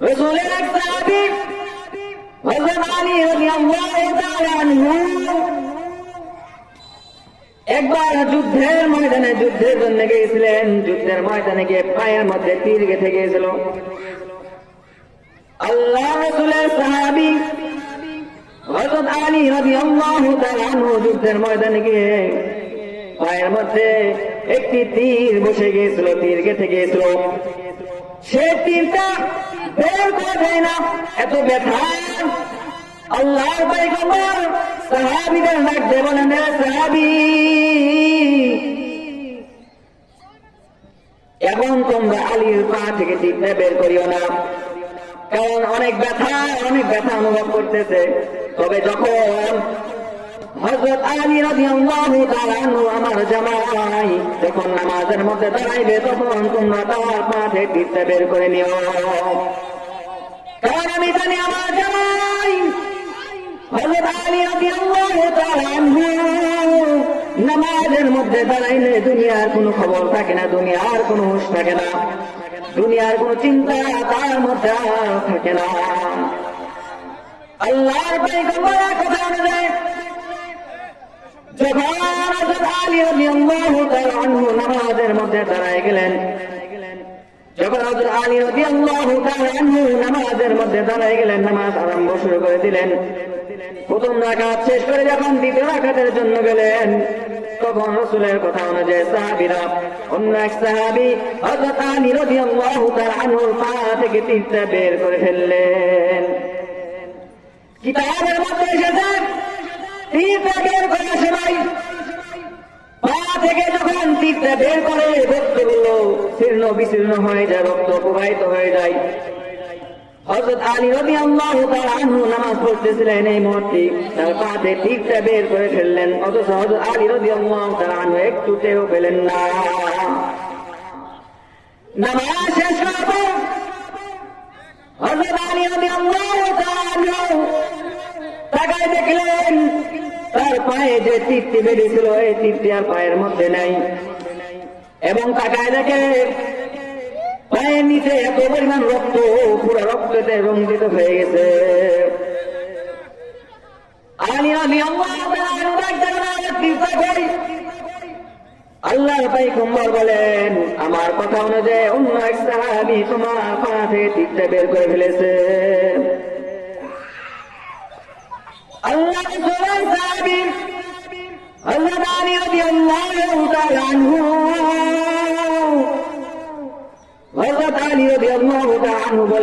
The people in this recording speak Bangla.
রাসূলের এক সাহাবী হযরত আলী রাদিয়াল্লাহু তাআলা আনহু একবার যুদ্ধের ময়দানে যুদ্ধের জন্য গিয়েছিলেন। যুদ্ধের ময়দানে গিয়ে পায়ের মধ্যে তীর গেঁথে গিয়েছিল। আল্লাহ রাসূলের সাহাবী হযরত আলী রাদিয়াল্লাহু তাআলা আনহু যুদ্ধের ময়দানে গিয়ে পায়ের মধ্যে একটি তীর বসে গিয়েছিল, তীর গেঁথে গিয়েছিল। সে তীরটা বের করা যায় না, এত ব্যথা। আল্লাহর পয়গম্বর সাহাবীদের ডাক দিয়ে বলেন, হে সাহাবী, এখন তোমরা আলীর পা থেকে তীরটা বের করিও না, কারণ অনেক ব্যথা অনুভব করতেছে। তবে যখন হযরত আলী রাদিয়াল্লাহু তাআলা আনহু আমার জামাই যখন নামাজের মধ্যে দাঁড়াইবে, তখন তোমরা তার পা থেকে তীরটা বের করে নিও, কারণ আমি জানি আমার জামাই হযরত আলী রাদিয়াল্লাহু তাআলা আনহু নামাজের মধ্যে দাঁড়াইলে দুনিয়ার কোনো খবর থাকে না, দুনিয়ার কোনো হুঁশ থাকে না, দুনিয়ার কোনো চিন্তা তার মধ্যে থাকে না। আল্লাহর পয়গম্বরের কথা অনুযায়ী যখন হযরত আলী রাদিয়াল্লাহু তাআলা আনহু নামাজের মধ্যে দাঁড়ায় গেলেন, যখন হযরত আলী রাদিয়াল্লাহু তাআলা আনহু নামাজের মধ্যে দাঁড়ায় গেলেন, নামাজ আরম্ভ শুরু করে দিলেন। প্রথম রাকাত শেষ করে যখন দ্বিতীয় রাকাতের জন্য গেলেন, তখন রাসূলের কথা অনুযায়ী সাহাবীরা অন্য এক সাহাবী হযরত আলী রাদিয়াল্লাহু তাআলা আনহুর পা থেকে তীরটা বের করে ফেললেন। কিতাবের মধ্যে এসেছে তীরটা বের করার সময় পা থেকে যখন তীরটা বের করে রক্তগুলো শীর্ণ বিশীর্ণ হয়ে যায়, রক্ত প্রবাহিত হয়ে যায়। হযরত আলী রাদিয়াল্লাহু তাআলা আনহু নামাজ পড়তেছিলেন, এই মুহূর্তে তার পা থেকে তীরটা বের করে ফেললেন, অথচ হযরত আলী রাদিয়াল্লাহু তাআলা আনহু একটু টেরও পেলেন না। নামাজ শেষ হওয়ার পর হযরত আলী রাদিয়াল্লাহু তাআলা আনহু তাকায় দেখলেন তার পায়ে যে তীরটি বেরিয়েছিল, এই তীরটি আর পায়ের মধ্যে নাই, এবং তাকায় দেখে পায়ের নিচে এত পরিমাণ রক্ত, পুরো রক্ততে রঞ্জিত হয়ে গেছে। আলী রাদিয়াল্লাহু তাআলা আনহু ডাকলেন, তীরটা কই? আল্লাহর পয়গম্বর বলেন, আমার কথা অনুযায়ী অন্য এক সাহাবী তোমার পা থেকে তীরটা বের করে ফেলেছে। আল্লাহ রাসূলের সাহাবী হযরত আলী রাদিয়াল্লাহু তাআলা আনহু হযরত আলী রাদিয়াল্লাহু তাআলা আনহু বলেন,